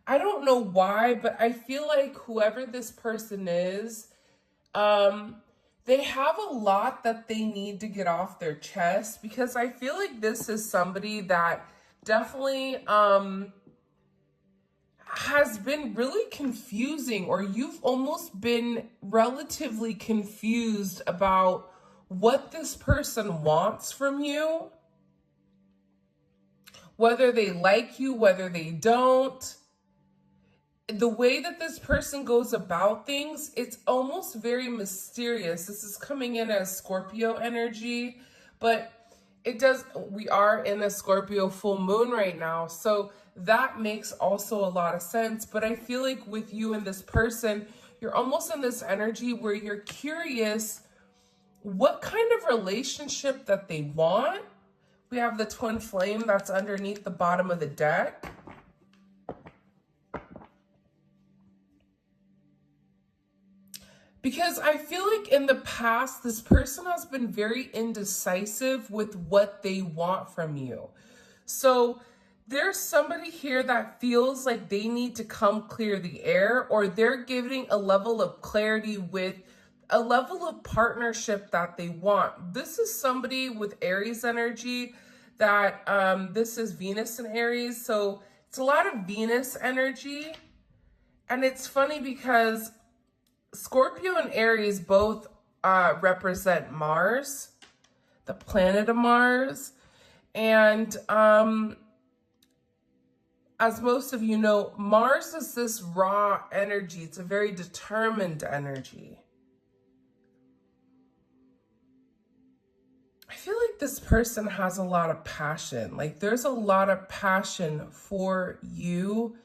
I don't know why, but I feel like whoever this person is, um, they have a lot that they need to get off their chest, because I feel like this is somebody that definitely has been really confusing, or you've almost been relatively confused about what this person wants from you, whether they like you, whether they don't. The way that this person goes about things, it's almost very mysterious. This is coming in as Scorpio energy, but we are in a Scorpio full moon right now. So that makes also a lot of sense. But I feel like with you and this person, you're almost in this energy where you're curious what kind of relationship that they want. We have the twin flame that's underneath the bottom of the deck. Because I feel like in the past, this person has been very indecisive with what they want from you. So there's somebody here that feels like they need to come clear the air, or they're giving a level of clarity with a level of partnership that they want. This is somebody with Aries energy that this is Venus in Aries. So it's a lot of Venus energy. And it's funny because Scorpio and Aries both represent Mars, the planet of Mars. And as most of you know, Mars is this raw energy. It's a very determined energy. I feel like this person has a lot of passion. Like there's a lot of passion for you,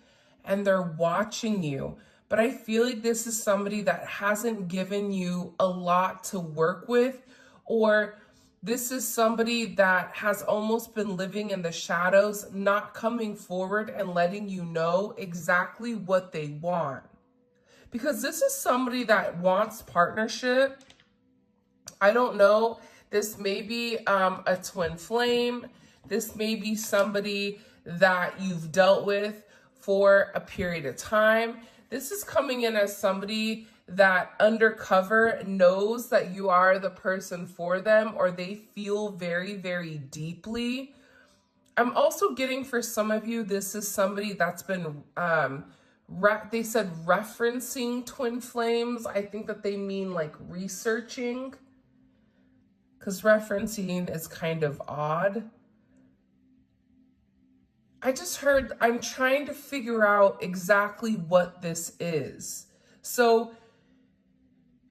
and they're watching you. But I feel like this is somebody that hasn't given you a lot to work with, or this is somebody that has almost been living in the shadows, not coming forward and letting you know exactly what they want. Because this is somebody that wants partnership. I don't know. This may be a twin flame. This may be somebody that you've dealt with for a period of time. This is coming in as somebody that undercover knows that you are the person for them, or they feel very, very deeply. I'm also getting, for some of you, this is somebody that's been, they said referencing twin flames. I think that they mean like researching, because referencing is kind of odd. I just heard, I'm trying to figure out exactly what this is. So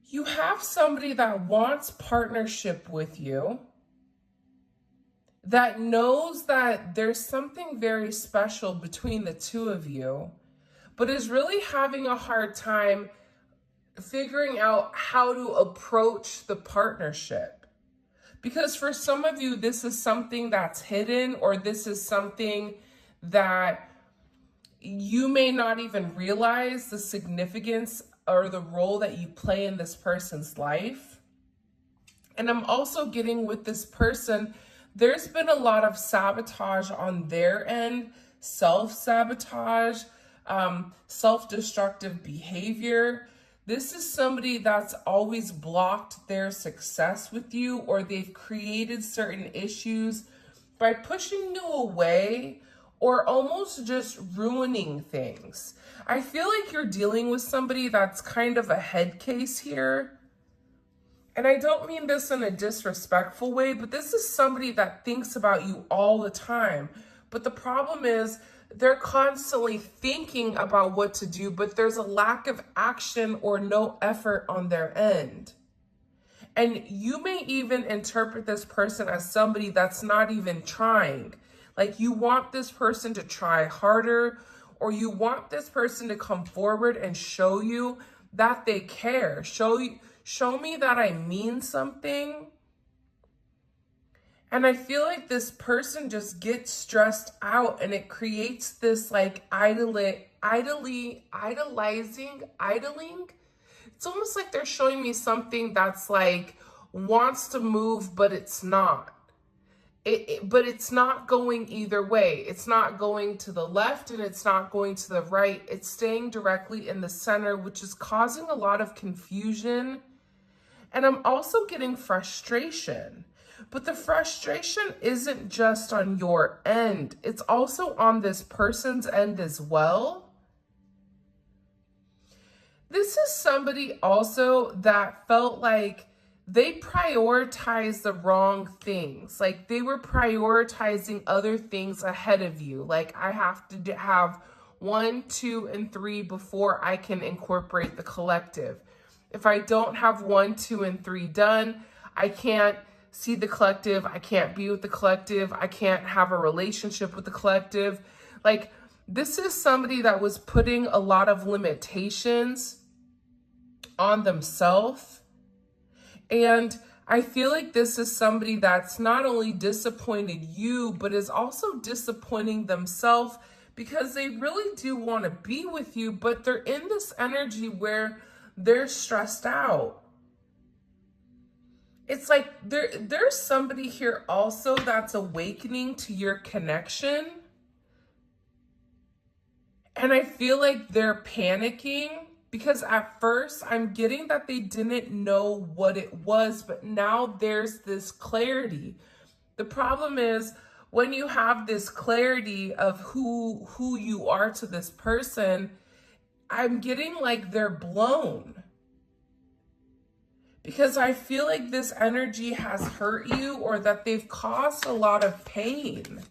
you have somebody that wants partnership with you, that knows that there's something very special between the two of you, but is really having a hard time figuring out how to approach the partnership. Because for some of you, this is something that's hidden, or this is something that you may not even realize the significance or the role that you play in this person's life. And I'm also getting with this person, there's been a lot of sabotage on their end, self-sabotage, self-destructive behavior. This is somebody that's always blocked their success with you, or they've created certain issues by pushing you away, or almost just ruining things. I feel like you're dealing with somebody that's kind of a head case here. And I don't mean this in a disrespectful way, but this is somebody that thinks about you all the time. But the problem is they're constantly thinking about what to do, but there's a lack of action or no effort on their end. And you may even interpret this person as somebody that's not even trying. Like you want this person to try harder, or you want this person to come forward and show you that they care. Show me that I mean something. And I feel like this person just gets stressed out, and it creates this like idling. It's almost like they're showing me something that's like wants to move, but it's not. But it's not going either way. It's not going to the left and it's not going to the right. It's staying directly in the center, which is causing a lot of confusion. And I'm also getting frustration. But the frustration isn't just on your end. It's also on this person's end as well. This is somebody also that felt like they prioritized the wrong things. Like they were prioritizing other things ahead of you. Like I have to have 1, 2, and 3 before I can incorporate the collective. If I don't have 1, 2, and 3 done, I can't see the collective. I can't be with the collective. I can't have a relationship with the collective. Like this is somebody that was putting a lot of limitations on themselves. And I feel like this is somebody that's not only disappointed you, but is also disappointing themselves because they really do want to be with you, but they're in this energy where they're stressed out. It's like there's somebody here also that's awakening to your connection. And I feel like they're panicking because at first I'm getting that they didn't know what it was, but now there's this clarity. The problem is when you have this clarity of who you are to this person, I'm getting like they're blown. Because I feel like this energy has hurt you or that they've caused a lot of pain.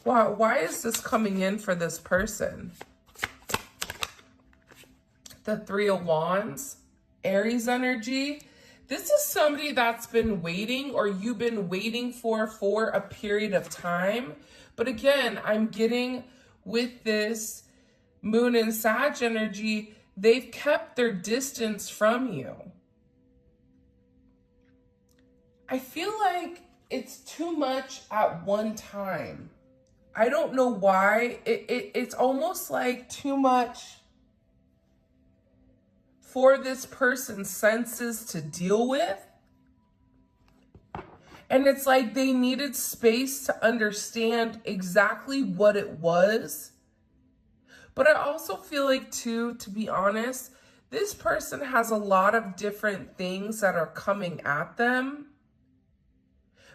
Why is this coming in for this person? The 3 of Wands, Aries energy. This is somebody that's been waiting or you've been waiting for a period of time. But again, I'm getting with this Moon and Sag energy, they've kept their distance from you. I feel like it's too much at one time. I don't know why. It's almost like too much for this person's senses to deal with. And it's like they needed space to understand exactly what it was. But I also feel like too, to be honest, this person has a lot of different things that are coming at them.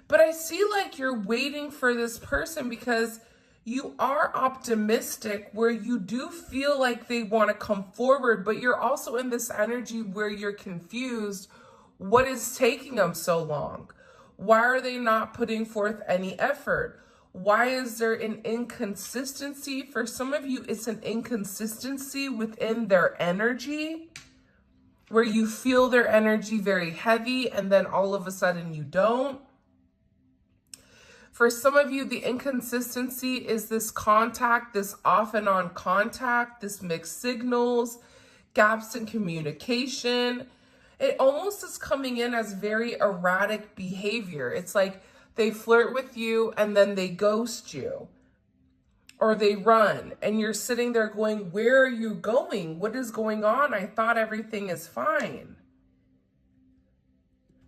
But I see like you're waiting for this person because you are optimistic where you do feel like they want to come forward, but you're also in this energy where you're confused. What is taking them so long? Why are they not putting forth any effort? Why is there an inconsistency? For some of you, it's an inconsistency within their energy where you feel their energy very heavy and then all of a sudden you don't. For some of you, the inconsistency is this contact, this off and on contact, this mixed signals, gaps in communication. It almost is coming in as very erratic behavior. It's like they flirt with you and then they ghost you or they run and you're sitting there going, where are you going? What is going on? I thought everything is fine.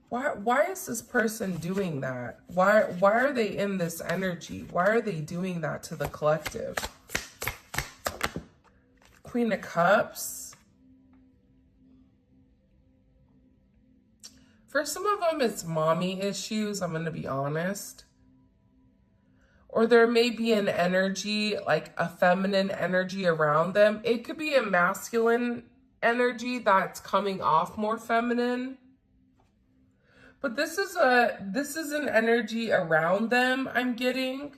Why is this person doing that? Why are they in this energy? Why are they doing that to the collective? Queen of Cups. For some of them, it's mommy issues, I'm going to be honest. Or there may be an energy, like a feminine energy around them. It could be a masculine energy that's coming off more feminine. But this is an energy around them I'm getting.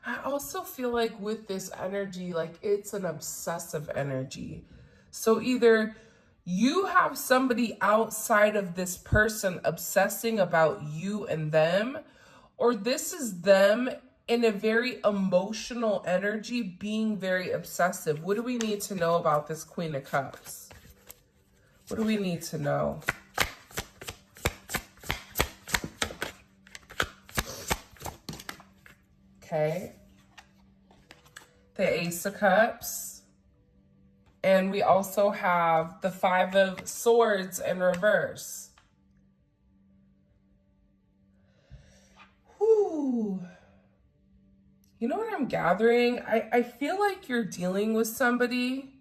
I also feel like with this energy, like it's an obsessive energy. So either you have somebody outside of this person obsessing about you and them, or this is them in a very emotional energy being very obsessive. What do we need to know about this Queen of Cups? What do we need to know? Okay. The Ace of Cups. And we also have the 5 of Swords in reverse. You know what I'm gathering? I feel like you're dealing with somebody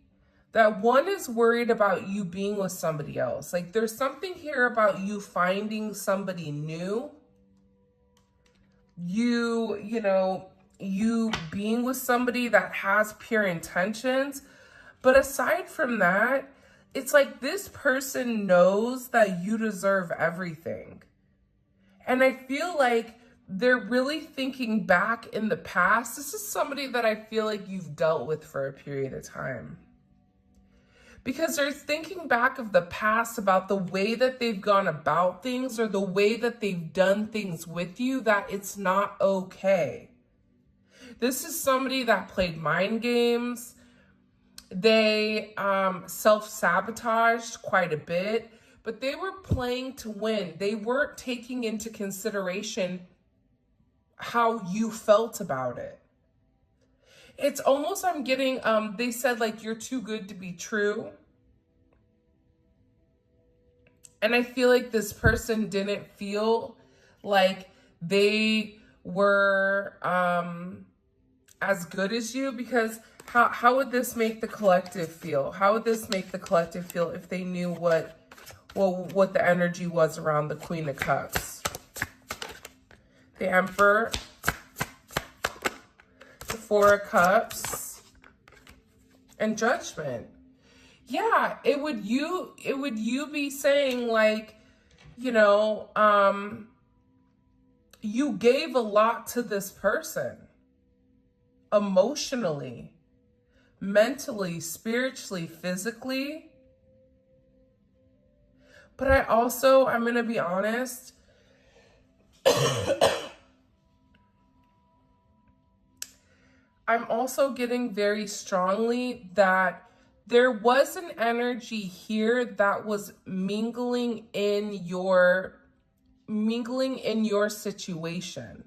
that one is worried about you being with somebody else. Like there's something here about you finding somebody new. You being with somebody that has pure intentions. But aside from that, it's like this person knows that you deserve everything. And I feel like they're really thinking back in the past. This is somebody that I feel like you've dealt with for a period of time. Because they're thinking back of the past about the way that they've gone about things or the way that they've done things with you, that it's not okay. This is somebody that played mind games. They self-sabotaged quite a bit, but they were playing to win. They weren't taking into consideration how you felt about it. It's almost, I'm getting, they said like, you're too good to be true. And I feel like this person didn't feel like they were as good as you, because how would this make the collective feel? How would this make the collective feel if they knew what the energy was around the Queen of Cups? The Emperor, the Four of Cups, and Judgment. Yeah, it would you be saying like, you gave a lot to this person, emotionally, mentally, spiritually, physically. But I'm going to be honest, I'm also getting very strongly that there was an energy here that was mingling in your situation.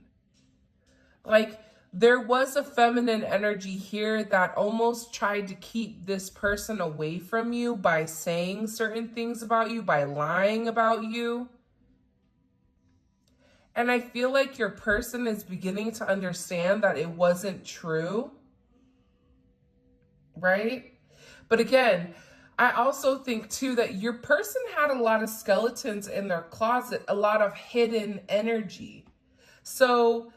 Like there was a feminine energy here that almost tried to keep this person away from you by saying certain things about you, by lying about you. And I feel like your person is beginning to understand that it wasn't true, right? But again, I also think too that your person had a lot of skeletons in their closet, a lot of hidden energy. So,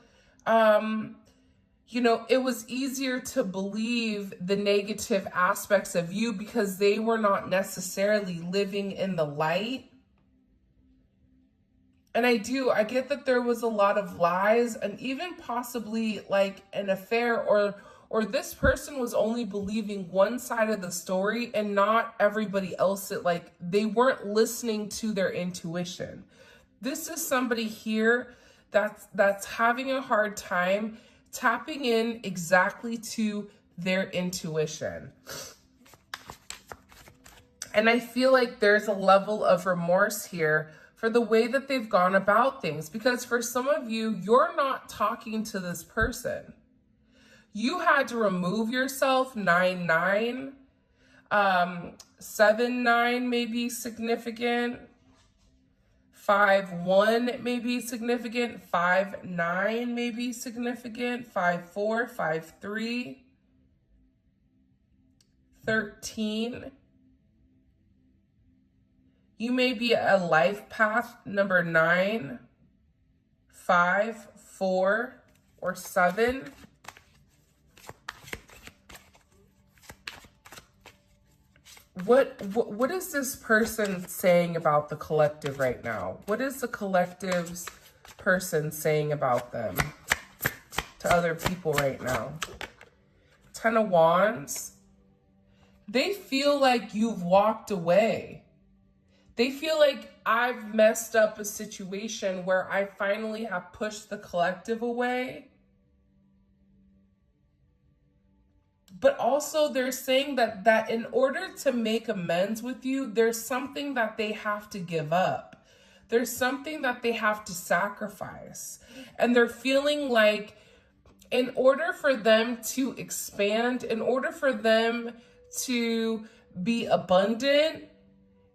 it was easier to believe the negative aspects of you because they were not necessarily living in the light. And I get that there was a lot of lies and even possibly like an affair, or this person was only believing one side of the story and not everybody else. They weren't listening to their intuition. This is somebody here that's having a hard time tapping in exactly to their intuition. And I feel like there's a level of remorse here for the way that they've gone about things. Because for some of you, you're not talking to this person. You had to remove yourself. 9-9, 7-9 may be significant. 5-1 may be significant. 5-9 may be significant. 5-4, 5-3, 13. You may be a life path number 9, 5, 4, or 7. What is this person saying about the collective right now? What is the collective's person saying about them to other people right now? 10 of Wands. They feel like you've walked away. They feel like I've messed up a situation where I finally have pushed the collective away. But also they're saying that in order to make amends with you, there's something that they have to give up. There's something that they have to sacrifice. And they're feeling like in order for them to expand, in order for them to be abundant,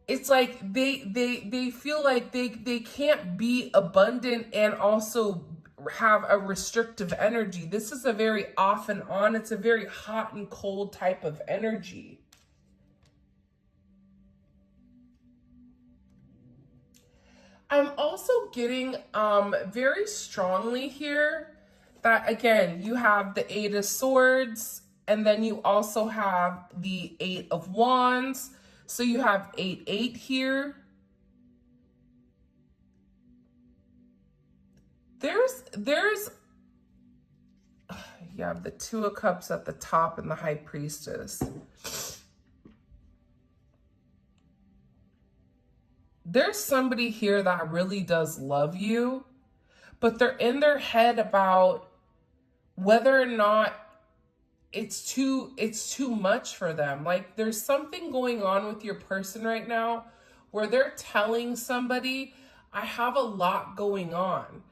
it's like they feel like they can't be abundant and also have a restrictive energy. This is a very off and on. It's a very hot and cold type of energy. I'm also getting very strongly here that, again, you have the Eight of Swords, and then you also have the Eight of Wands. So you have 8-8 here. There's you have the Two of Cups at the top and the High Priestess. There's somebody here that really does love you, but they're in their head about whether or not it's too much for them. Like, there's something going on with your person right now where they're telling somebody, I have a lot going on.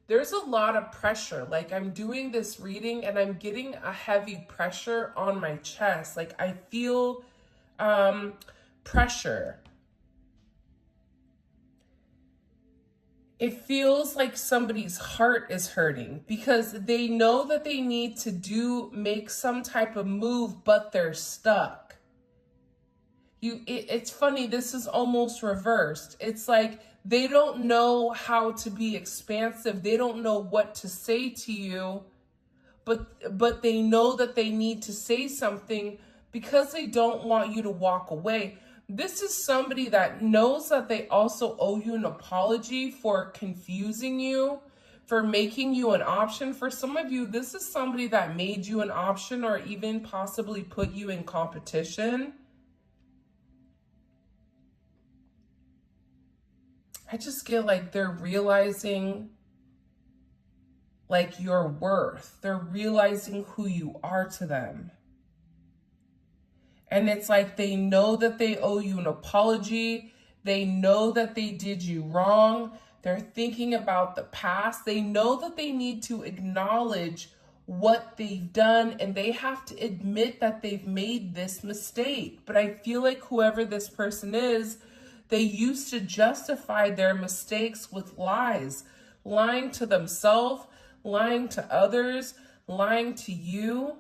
There's a lot of pressure. Like, I'm doing this reading and I'm getting a heavy pressure on my chest. Like, I feel pressure. It feels like somebody's heart is hurting because they know that they need to make some type of move, but they're stuck. It's funny, this is almost reversed. It's like they don't know how to be expansive. They don't know what to say to you, but they know that they need to say something because they don't want you to walk away. This is somebody that knows that they also owe you an apology for confusing you, for making you an option. For some of you, this is somebody that made you an option or even possibly put you in competition. I just get like they're realizing like your worth. They're realizing who you are to them. And it's like they know that they owe you an apology. They know that they did you wrong. They're thinking about the past. They know that they need to acknowledge what they've done, and they have to admit that they've made this mistake. But I feel like whoever this person is, they used to justify their mistakes with lies, lying to themselves, lying to others, lying to you.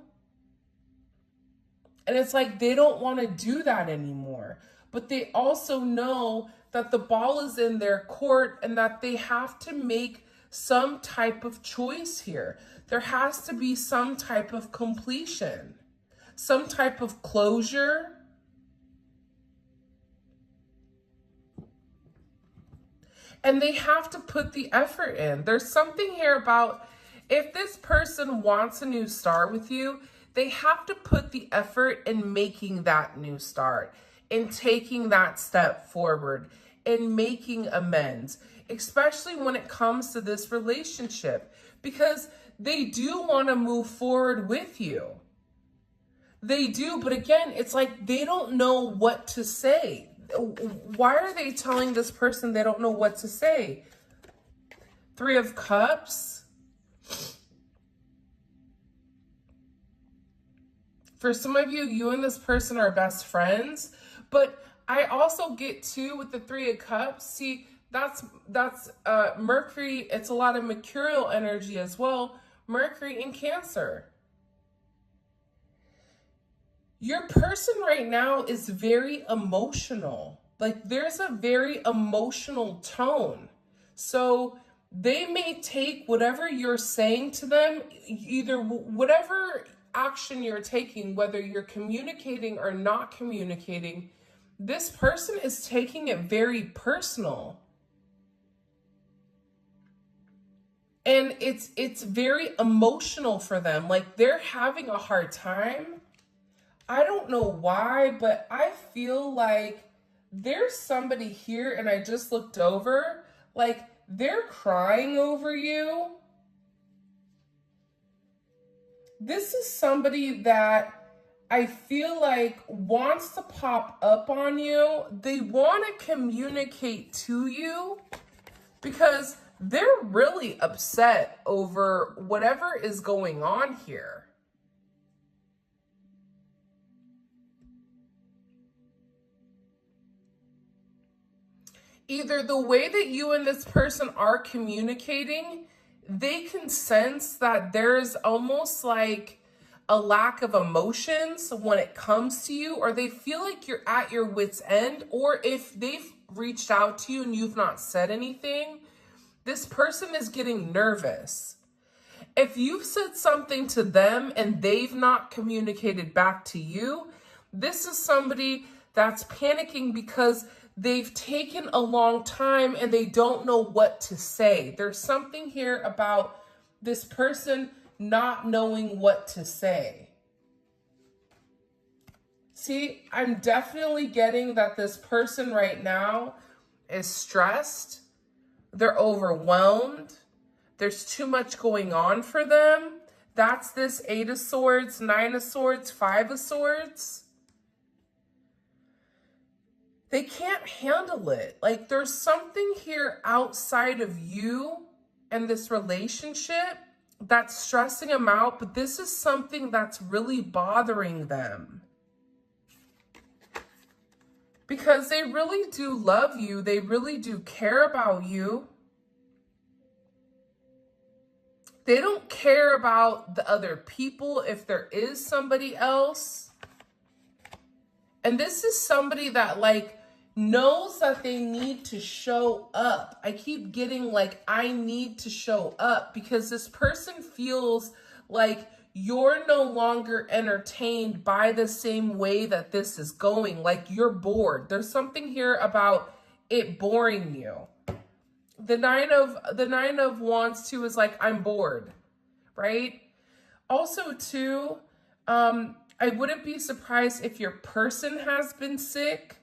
And it's like they don't want to do that anymore. But they also know that the ball is in their court and that they have to make some type of choice here. There has to be some type of completion, some type of closure. And they have to put the effort in. There's something here about if this person wants a new start with you, they have to put the effort in making that new start, in taking that step forward, in making amends, especially when it comes to this relationship, because they do want to move forward with you. They do, but again, it's like they don't know what to say. Why are they telling this person they don't know what to say? Three of Cups. For some of you, you and this person are best friends, but I also get too with the Three of Cups. See, that's Mercury. It's a lot of mercurial energy as well. Mercury in Cancer. Your person right now is very emotional. Like there's a very emotional tone. So they may take whatever you're saying to them, either whatever action you're taking, whether you're communicating or not communicating, this person is taking it very personal. And it's very emotional for them. Like they're having a hard time. I don't know why, but I feel like there's somebody here, and I just looked over, like they're crying over you. This is somebody that I feel like wants to pop up on you. They want to communicate to you because they're really upset over whatever is going on here. Either the way that you and this person are communicating they can sense that there's almost like a lack of emotions when it comes to you, or they feel like you're at your wit's end, or if they've reached out to you and you've not said anything, this person is getting nervous. If you've said something to them and they've not communicated back to you, this is somebody that's panicking because they've taken a long time and they don't know what to say. There's something here about this person not knowing what to say. See, I'm definitely getting that this person right now is stressed. They're overwhelmed. There's too much going on for them. That's this 8 of Swords, 9 of Swords, 5 of Swords. They can't handle it. Like, there's something here outside of you and this relationship that's stressing them out, but this is something that's really bothering them. Because they really do love you. They really do care about you. They don't care about the other people if there is somebody else. And this is somebody that like knows that they need to show up. I keep getting like, I need to show up, because this person feels like you're no longer entertained by the same way that this is going. Like, you're bored. There's something here about it boring you. The nine of Wands too is like, I'm bored, right? Also too, I wouldn't be surprised if your person has been sick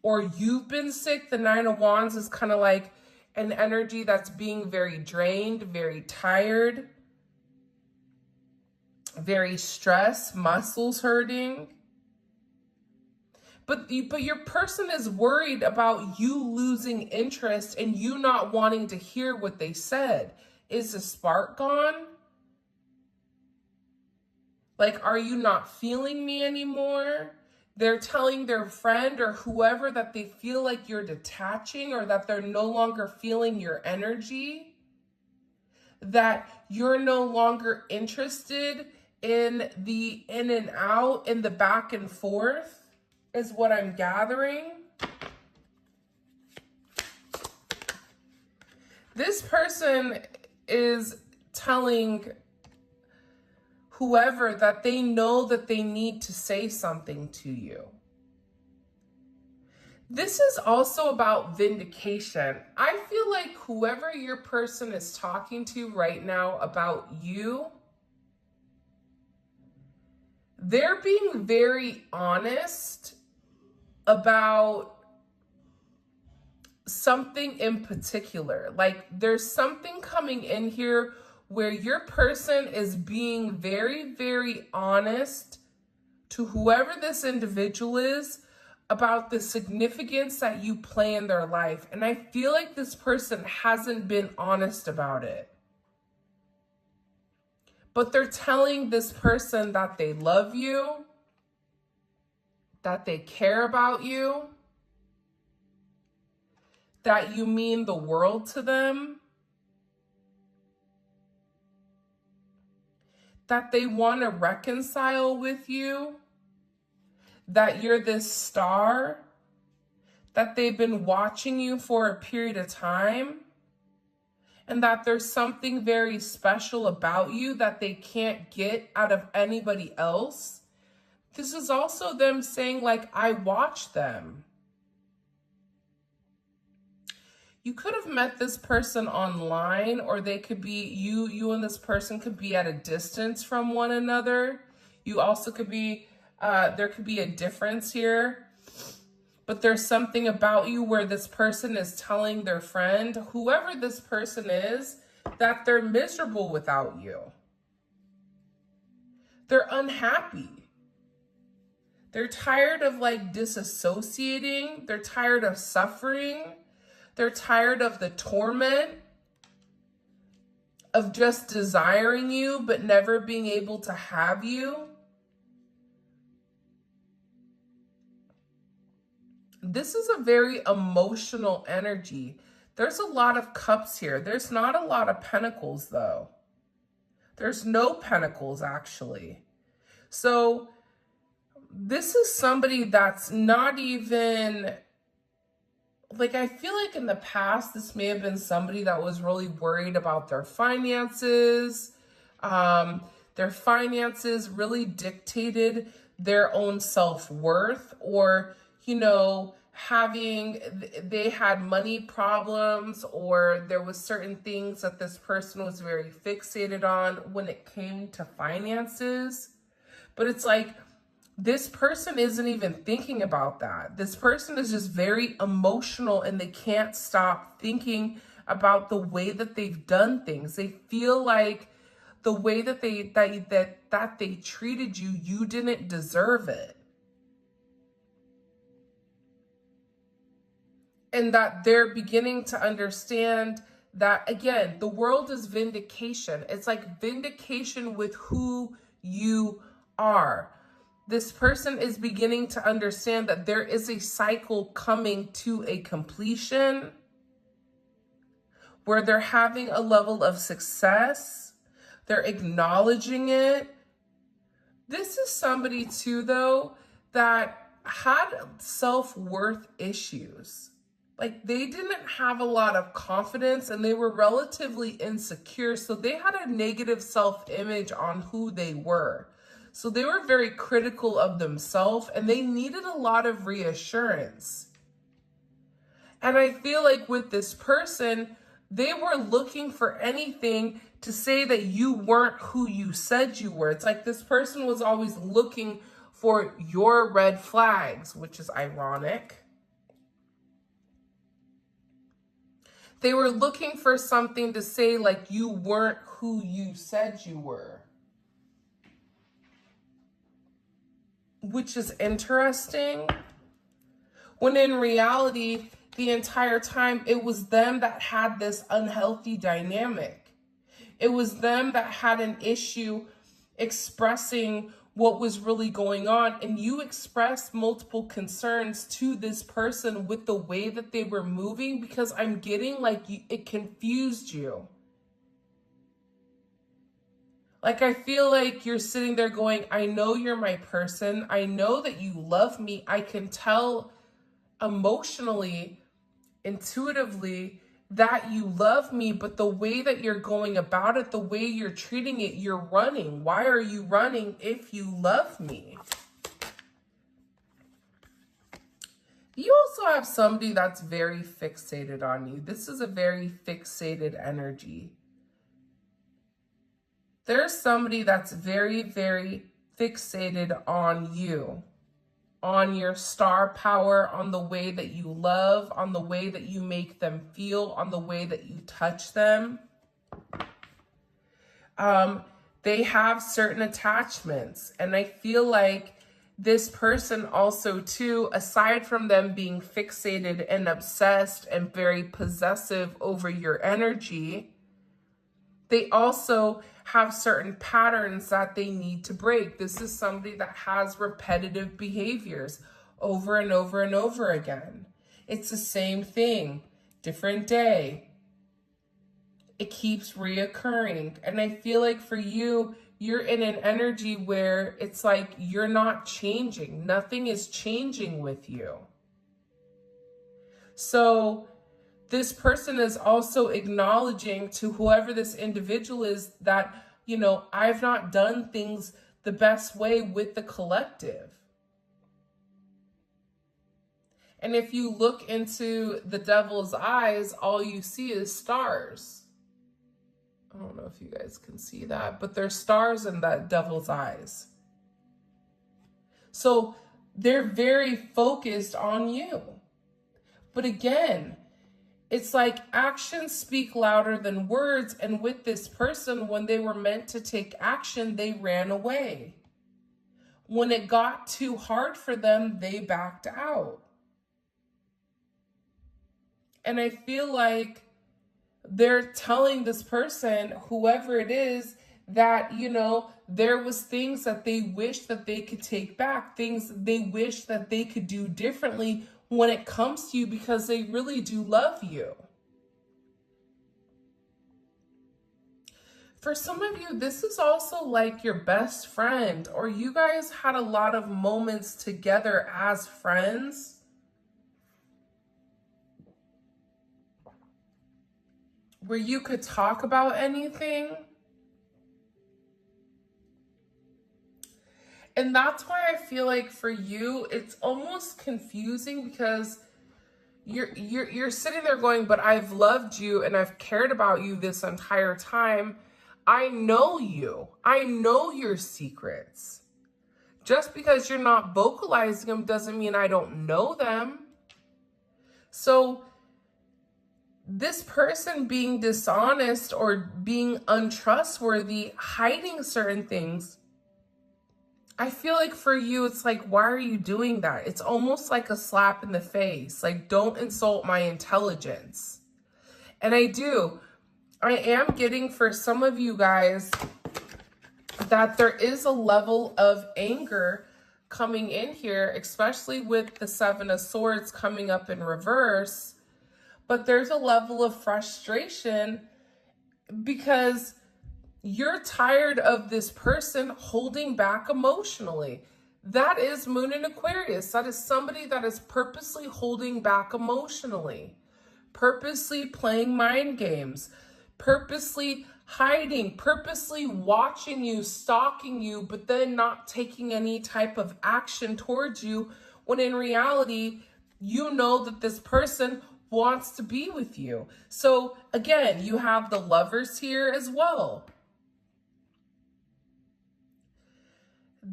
or you've been sick. The 9 of Wands is kind of like an energy that's being very drained, very tired, very stressed, muscles hurting. But your person is worried about you losing interest and you not wanting to hear what they said. Is the spark gone? Like, are you not feeling me anymore? They're telling their friend or whoever that they feel like you're detaching, or that they're no longer feeling your energy, that you're no longer interested in the in and out, in the back and forth, is what I'm gathering. This person is telling whoever that they know that they need to say something to you. This is also about vindication. I feel like whoever your person is talking to right now about you, they're being very honest about something in particular. Like, there's something coming in here where your person is being very, very honest to whoever this individual is about the significance that you play in their life. And I feel like this person hasn't been honest about it. But they're telling this person that they love you, that they care about you, that you mean the world to them, that they want to reconcile with you, that you're this star, that they've been watching you for a period of time, and that there's something very special about you that they can't get out of anybody else. This is also them saying, like, I watch them. You could have met this person online, or they could be, you and this person could be at a distance from one another. You also could be, there could be a difference here. But there's something about you where this person is telling their friend, whoever this person is, that they're miserable without you. They're unhappy. They're tired of like disassociating. They're tired of suffering. They're tired of the torment of just desiring you but never being able to have you. This is a very emotional energy. There's a lot of cups here. There's not a lot of pentacles, though. There's no pentacles, actually. So this is somebody that's not even, like, I feel like in the past, this may have been somebody that was really worried about their finances. Their finances really dictated their own self-worth, or, you know, they had money problems, or there was certain things that this person was very fixated on when it came to finances. But it's like, this person isn't even thinking about that. This person is just very emotional, and they can't stop thinking about the way that they've done things. They feel like the way that they treated you, you didn't deserve it. And that they're beginning to understand that, again, the world is vindication. It's like vindication with who you are. This person is beginning to understand that there is a cycle coming to a completion where they're having a level of success. They're acknowledging it. This is somebody too, though, that had self-worth issues. Like, they didn't have a lot of confidence, and they were relatively insecure. So they had a negative self-image on who they were. So they were very critical of themselves, and they needed a lot of reassurance. And I feel like with this person, they were looking for anything to say that you weren't who you said you were. It's like this person was always looking for your red flags, which is ironic. They were looking for something to say like you weren't who you said you were. Which is interesting. When in reality, the entire time, it was them that had this unhealthy dynamic. It was them that had an issue expressing what was really going on. And you expressed multiple concerns to this person with the way that they were moving, because I'm getting like it confused you. Like, I feel like you're sitting there going, I know you're my person. I know that you love me. I can tell emotionally, intuitively, that you love me, but the way that you're going about it, the way you're treating it, you're running. Why are you running if you love me? You also have somebody that's very fixated on you. This is a very fixated energy. There's somebody that's very, very fixated on you, on your star power, on the way that you love, on the way that you make them feel, on the way that you touch them. They have certain attachments. And I feel like this person also too, aside from them being fixated and obsessed and very possessive over your energy, they also have certain patterns that they need to break. This is somebody that has repetitive behaviors over and over and over again. It's the same thing, different day. It keeps reoccurring. And I feel like for you, you're in an energy where it's like you're not changing. Nothing is changing with you. So this person is also acknowledging to whoever this individual is that, you know, I've not done things the best way with the collective. And if you look into the devil's eyes, all you see is stars. I don't know if you guys can see that, but there's stars in that devil's eyes. So they're very focused on you. But again, it's like actions speak louder than words. And with this person, when they were meant to take action, they ran away. When it got too hard for them, they backed out. And I feel like they're telling this person, whoever it is, that, you know, there was things that they wish that they could take back, things they wish that they could do differently when it comes to you, because they really do love you. For some of you, this is also like your best friend, or you guys had a lot of moments together as friends. Where you could talk about anything. And that's why I feel like for you, it's almost confusing because you're sitting there going, but I've loved you and I've cared about you this entire time. I know you. I know your secrets. Just because you're not vocalizing them doesn't mean I don't know them. So this person being dishonest or being untrustworthy, hiding certain things, I feel like for you, it's like, why are you doing that? It's almost like a slap in the face. Like, don't insult my intelligence. And I am getting for some of you guys that there is a level of anger coming in here, especially with the Seven of Swords coming up in reverse. But there's a level of frustration because you're tired of this person holding back emotionally. That is Moon in Aquarius. That is somebody that is purposely holding back emotionally, purposely playing mind games, purposely hiding, purposely watching you, stalking you, but then not taking any type of action towards you, when in reality, you know that this person wants to be with you. So again, you have the Lovers here as well.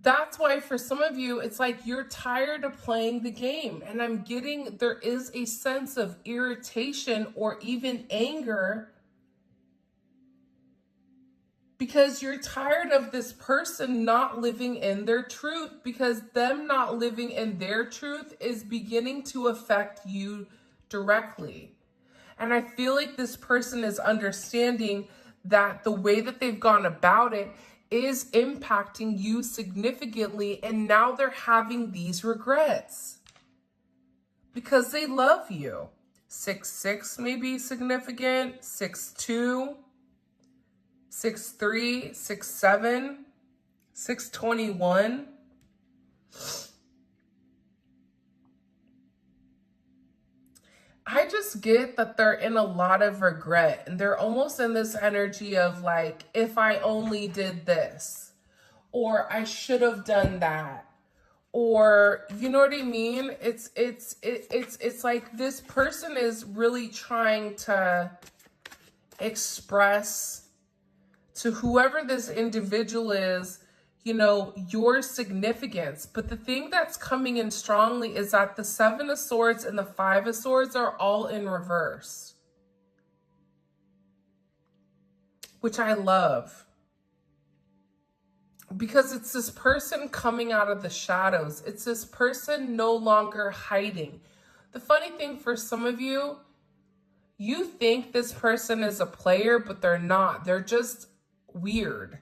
That's why for some of you, it's like you're tired of playing the game. And I'm getting there is a sense of irritation or even anger because you're tired of this person not living in their truth, because them not living in their truth is beginning to affect you directly. And I feel like this person is understanding that the way that they've gone about it is impacting you significantly, and now they're having these regrets because they love you. 6'6" may be significant, 6'2", 6'3", 6'7", 6'21". I just get that they're in a lot of regret, and they're almost in this energy of like, if I only did this, or I should have done that, or you know what I mean? It's like this person is really trying to express to whoever this individual is, you know, your significance. But the thing that's coming in strongly is that the Seven of Swords and the Five of Swords are all in reverse, which I love. Because it's this person coming out of the shadows. It's this person no longer hiding. The funny thing for some of you, you think this person is a player, but they're not. They're just weird.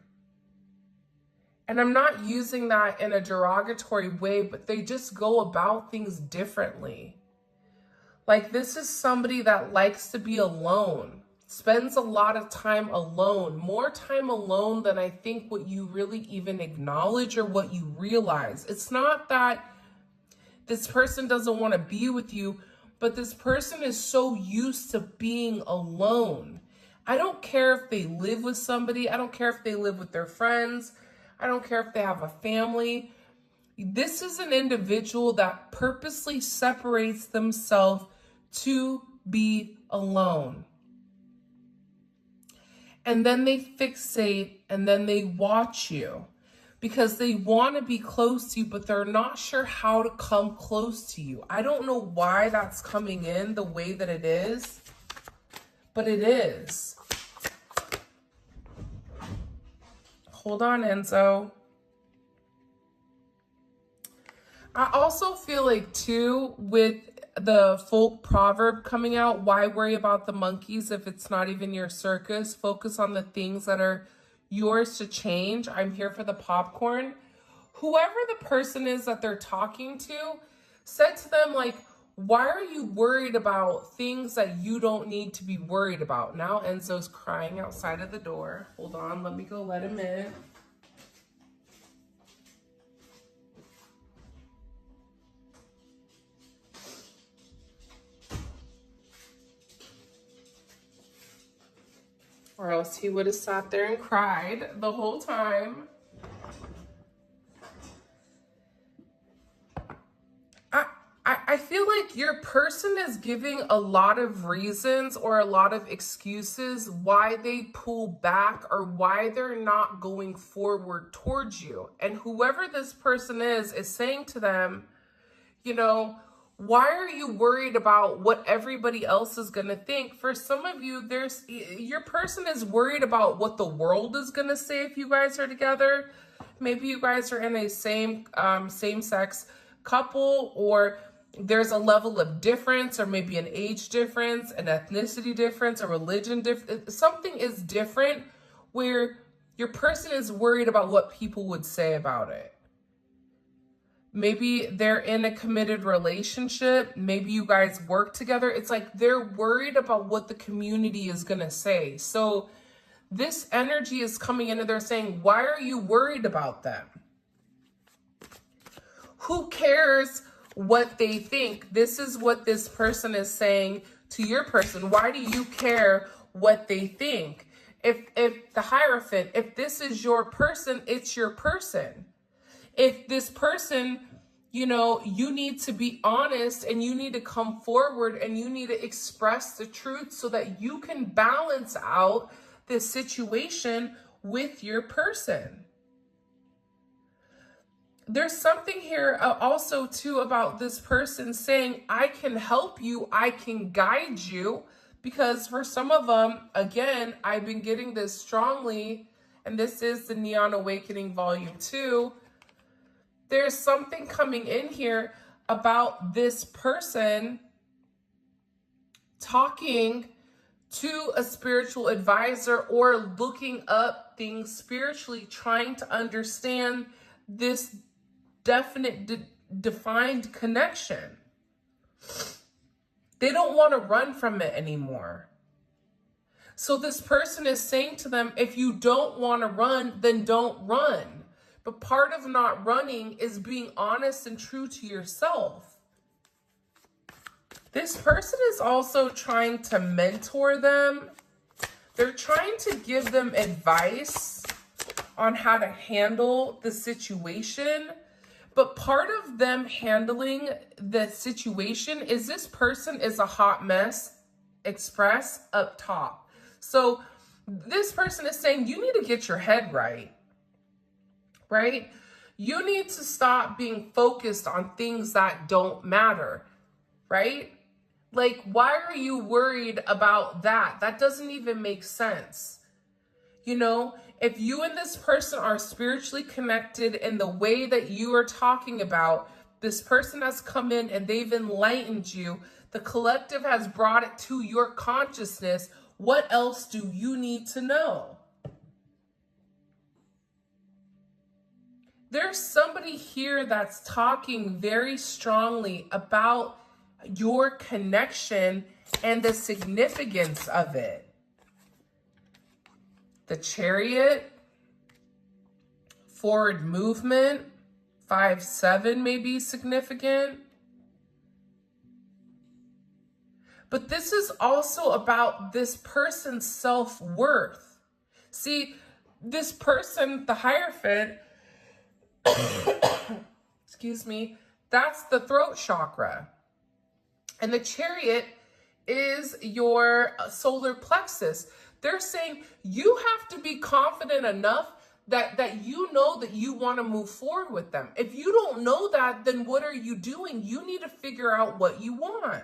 And I'm not using that in a derogatory way, but they just go about things differently. Like, this is somebody that likes to be alone, spends a lot of time alone, more time alone than I think what you really even acknowledge or what you realize. It's not that this person doesn't want to be with you, but this person is so used to being alone. I don't care if they live with somebody. I don't care if they live with their friends. I don't care if they have a family. This is an individual that purposely separates themselves to be alone. And then they fixate and then they watch you because they want to be close to you, but they're not sure how to come close to you. I don't know why that's coming in the way that it is, but it is. Hold on, Enzo. I also feel like, too, with the folk proverb coming out, why worry about the monkeys if it's not even your circus? Focus on the things that are yours to change. I'm here for the popcorn. Whoever the person is that they're talking to, said to them, like, Why are you worried about things that you don't need to be worried about? Now Enzo's crying outside of the door. Hold on, let me go let him in. Or else he would have sat there and cried the whole time. I feel like your person is giving a lot of reasons or a lot of excuses why they pull back or why they're not going forward towards you. And whoever this person is saying to them, you know, why are you worried about what everybody else is going to think? For some of you, your person is worried about what the world is going to say if you guys are together. Maybe you guys are in a same-sex couple, or there's a level of difference, or maybe an age difference, an ethnicity difference, a religion difference. Something is different where your person is worried about what people would say about it. Maybe they're in a committed relationship. Maybe you guys work together. It's like they're worried about what the community is going to say. So this energy is coming in and they're saying, why are you worried about them? Who cares what they think? This is what this person is saying to your person. Why do you care what they think? If the Hierophant, if this is your person, it's your person. If this person, you know, you need to be honest and you need to come forward and you need to express the truth so that you can balance out this situation with your person. There's something here also too about this person saying, I can help you, I can guide you, because for some of them, again, I've been getting this strongly, and this is the Neon Awakening Volume 2. There's something coming in here about this person talking to a spiritual advisor or looking up things spiritually, trying to understand this definite, defined connection. They don't want to run from it anymore. So this person is saying to them, if you don't want to run, then don't run. But part of not running is being honest and true to yourself. This person is also trying to mentor them. They're trying to give them advice on how to handle the situation. But part of them handling the situation is this person is a hot mess express up top. So this person is saying you need to get your head right. Right? You need to stop being focused on things that don't matter, right? Like, why are you worried about that? That doesn't even make sense. You know, if you and this person are spiritually connected in the way that you are talking about, this person has come in and they've enlightened you. The collective has brought it to your consciousness. What else do you need to know? There's somebody here that's talking very strongly about your connection and the significance of it. The Chariot, forward movement, 5-7 may be significant. But this is also about this person's self-worth. See, this person, the Hierophant, excuse me, that's the throat chakra. And the Chariot is your solar plexus. They're saying you have to be confident enough that you know that you want to move forward with them. If you don't know that, then what are you doing? You need to figure out what you want.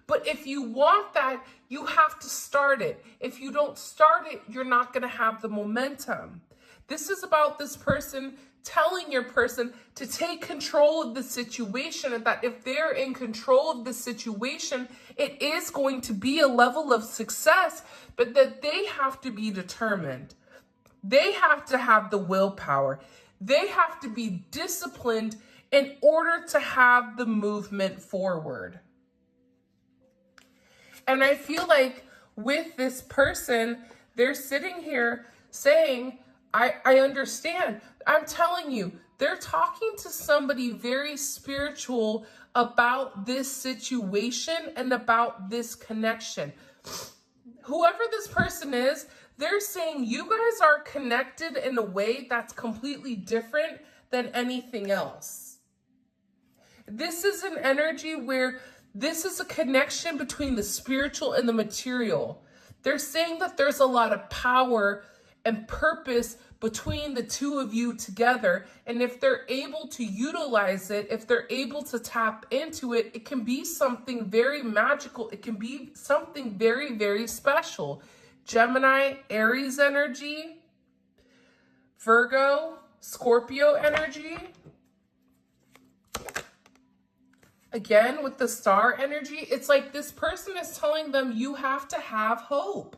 But if you want that, you have to start it. If you don't start it, you're not going to have the momentum. This is about this person telling your person to take control of the situation, and that if they're in control of the situation, it is going to be a level of success, but that they have to be determined. They have to have the willpower. They have to be disciplined in order to have the movement forward. And I feel like with this person, they're sitting here saying, I understand. I'm telling you, they're talking to somebody very spiritual about this situation and about this connection. Whoever this person is, they're saying you guys are connected in a way that's completely different than anything else. This is an energy where this is a connection between the spiritual and the material. They're saying that there's a lot of power and purpose between the two of you together. And if they're able to utilize it, if they're able to tap into it, it can be something very magical. It can be something very, very special. Gemini, Aries energy, Virgo, Scorpio energy. Again, with the star energy, it's like this person is telling them you have to have hope.